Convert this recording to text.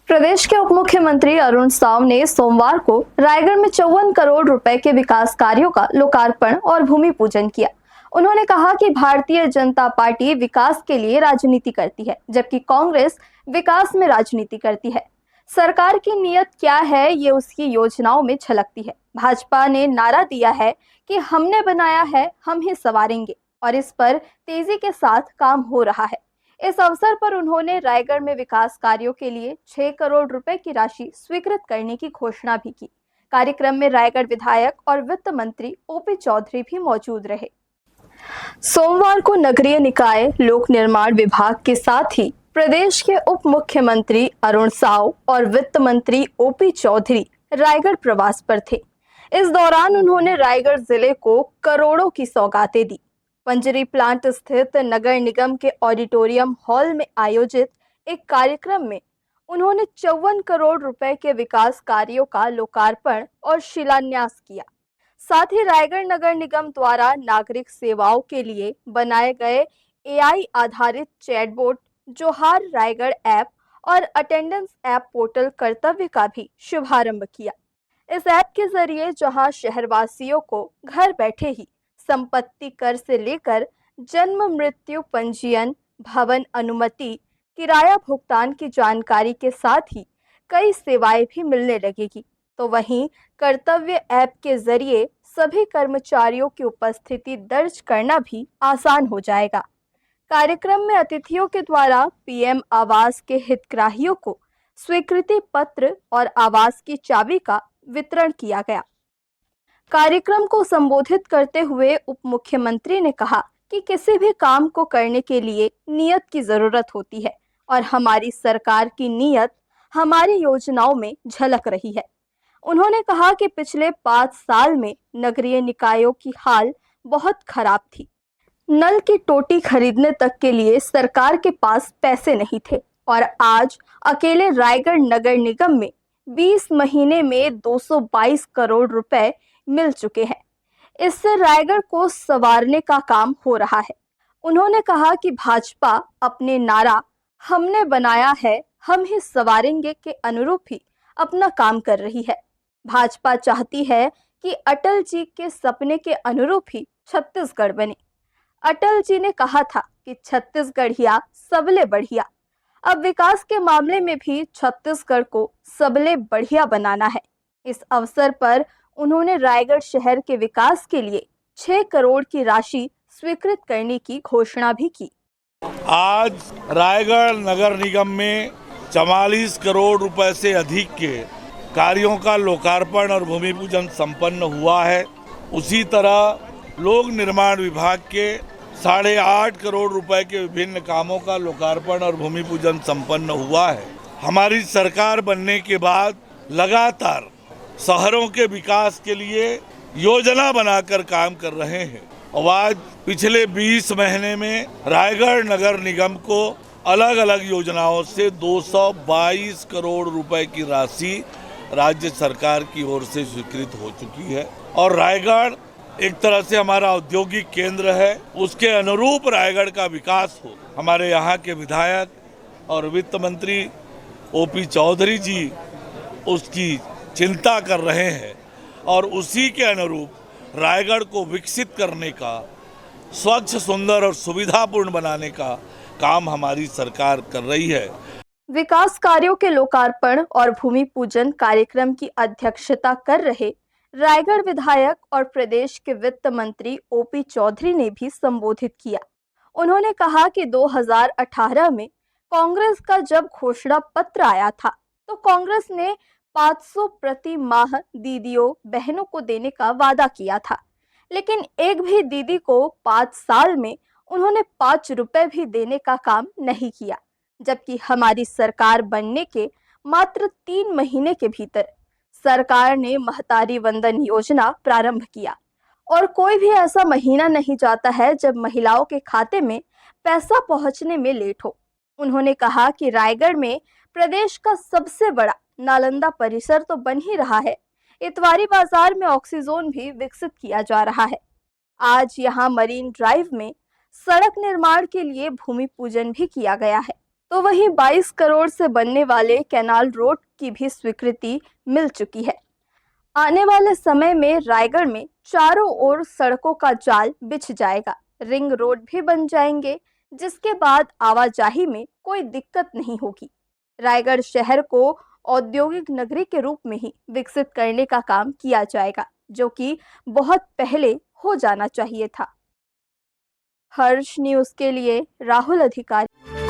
प्रदेश के उप मुख्यमंत्री अरुण साव ने सोमवार को रायगढ़ में 54 करोड़ रुपए के विकास कार्यों का लोकार्पण और भूमि पूजन किया। उन्होंने कहा कि भारतीय जनता पार्टी विकास के लिए राजनीति करती है, जबकि कांग्रेस विकास में राजनीति करती है। सरकार की नीयत क्या है, ये उसकी योजनाओं में झलकती है। भाजपा ने नारा दिया है कि हमने बनाया है, हम ही संवारेंगे, और इस पर तेजी के साथ काम हो रहा है। इस अवसर पर उन्होंने रायगढ़ में विकास कार्यों के लिए 6 करोड़ रुपए की राशि स्वीकृत करने की घोषणा भी की। कार्यक्रम में रायगढ़ विधायक और वित्त मंत्री ओपी चौधरी भी मौजूद रहे। सोमवार को नगरीय निकाय लोक निर्माण विभाग के साथ ही प्रदेश के उप मुख्यमंत्री अरुण साव और वित्त मंत्री ओपी चौधरी रायगढ़ प्रवास पर थे। इस दौरान उन्होंने रायगढ़ जिले को करोड़ों की सौगातें दी। पंजरी प्लांट स्थित नगर निगम के ऑडिटोरियम हॉल में आयोजित एक कार्यक्रम में उन्होंने 54 करोड़ रुपए के विकास कार्यों का लोकार्पण और शिलान्यास किया। साथ ही रायगढ़ नगर निगम द्वारा नागरिक सेवाओं के लिए बनाए गए एआई आधारित चैटबॉट जोहार रायगढ़ ऐप और अटेंडेंस ऐप पोर्टल कर्तव्य का भी शुभारंभ किया। इस ऐप के जरिए जहां शहरवासियों को घर बैठे ही संपत्ति कर से लेकर जन्म मृत्यु पंजीयन, भवन अनुमति, किराया भुगतान की जानकारी के साथ ही कई सेवाएं भी मिलने लगेगी, तो वहीं कर्तव्य ऐप के जरिए सभी कर्मचारियों की उपस्थिति दर्ज करना भी आसान हो जाएगा। कार्यक्रम में अतिथियों के द्वारा पीएम आवास के हितग्राहियों को स्वीकृति पत्र और आवास की चाबी का वितरण किया गया। कार्यक्रम को संबोधित करते हुए उप मुख्यमंत्री ने कहा कि किसी भी काम को करने के लिए नियत की जरूरत होती है और हमारी सरकार की नियत हमारी योजनाओं में झलक रही है। उन्होंने कहा कि पिछले 5 साल में नगरीय निकायों की हाल बहुत खराब थी। नल की टोटी खरीदने तक के लिए सरकार के पास पैसे नहीं थे और आज अकेले रायगढ़ नगर निगम में 20 महीने में 222 करोड़ रुपए मिल चुके हैं। इससे रायगढ़ को संवारने का काम हो रहा है। उन्होंने कहा कि भाजपा अपने नारा हमने बनाया है, हम ही संवारेंगे के अनुरूप ही अपना काम कर रही है। भाजपा चाहती है कि अटल जी के सपने के अनुरूप ही छत्तीसगढ़ बने। अटल जी ने कहा था कि छत्तीसगढ़िया सबले बढ़िया। अब विकास के मामले में भी छत्तीसगढ़ को सबले बढ़िया बनाना है। इस अवसर पर उन्होंने रायगढ़ शहर के विकास के लिए 6 करोड़ की राशि स्वीकृत करने की घोषणा भी की। आज रायगढ़ नगर निगम में 44 करोड़ रुपए से अधिक के कार्यों का लोकार्पण और भूमि पूजन संपन्न हुआ है। उसी तरह लोक निर्माण विभाग के 8.5 करोड़ रुपए के विभिन्न कामों का लोकार्पण और भूमि पूजन संपन्न हुआ है। हमारी सरकार बनने के बाद लगातार शहरों के विकास के लिए योजना बनाकर काम कर रहे हैं और आज पिछले 20 महीने में रायगढ़ नगर निगम को अलग अलग योजनाओं से 222 करोड़ रुपए की राशि राज्य सरकार की ओर से स्वीकृत हो चुकी है और रायगढ़ एक तरह से हमारा औद्योगिक केंद्र है, उसके अनुरूप रायगढ़ का विकास हो। हमारे यहाँ के विधायक और वित्त मंत्री ओपी चौधरी जी उसकी चिंता कर रहे हैं और उसी के अनुरूप रायगढ़ को विकसित करने का, स्वच्छ, सुंदर और सुविधापूर्ण बनाने का काम हमारी सरकार कर रही है। विकास कार्यों के लोकार्पण और भूमि पूजन कार्यक्रम की अध्यक्षता कर रहे रायगढ़ विधायक और प्रदेश के वित्त मंत्री ओपी चौधरी ने भी संबोधित किया। उन्होंने कहा कि 2018 में कांग्रेस का जब घोषणा पत्र आया था तो कांग्रेस ने 500 प्रति माह दीदियों बहनों को देने का वादा किया था, लेकिन एक भी दीदी को 5 साल में उन्होंने 5 रुपए भी देने का काम नहीं किया। जबकि हमारी सरकार बनने के मात्र 3 महीने के भीतर सरकार ने महतारी वंदन योजना प्रारंभ किया और कोई भी ऐसा महीना नहीं जाता है जब महिलाओं के खाते में पैसा पहुंचने में लेट हो। उन्होंने कहा कि रायगढ़ में प्रदेश का सबसे बड़ा नालंदा परिसर तो बन ही रहा है, इतवारी बाजार में ऑक्सीजोन भी विकसित किया जा रहा है। आज यहां मरीन ड्राइव में सड़क निर्माण के लिए भूमि पूजन भी किया गया है। तो वहीं 22 करोड़ से बनने वाले कैनाल रोड की भी स्वीकृति मिल चुकी है। आने वाले समय में रायगढ़ में चारों ओर सड़कों का जाल बिछ जाएगा, रिंग रोड भी बन जाएंगे, जिसके बाद आवाजाही में कोई दिक्कत नहीं होगी। रायगढ़ शहर को औद्योगिक नगरी के रूप में ही विकसित करने का काम किया जाएगा, जो कि बहुत पहले हो जाना चाहिए था। हर्ष न्यूज़ के लिए राहुल अधिकारी।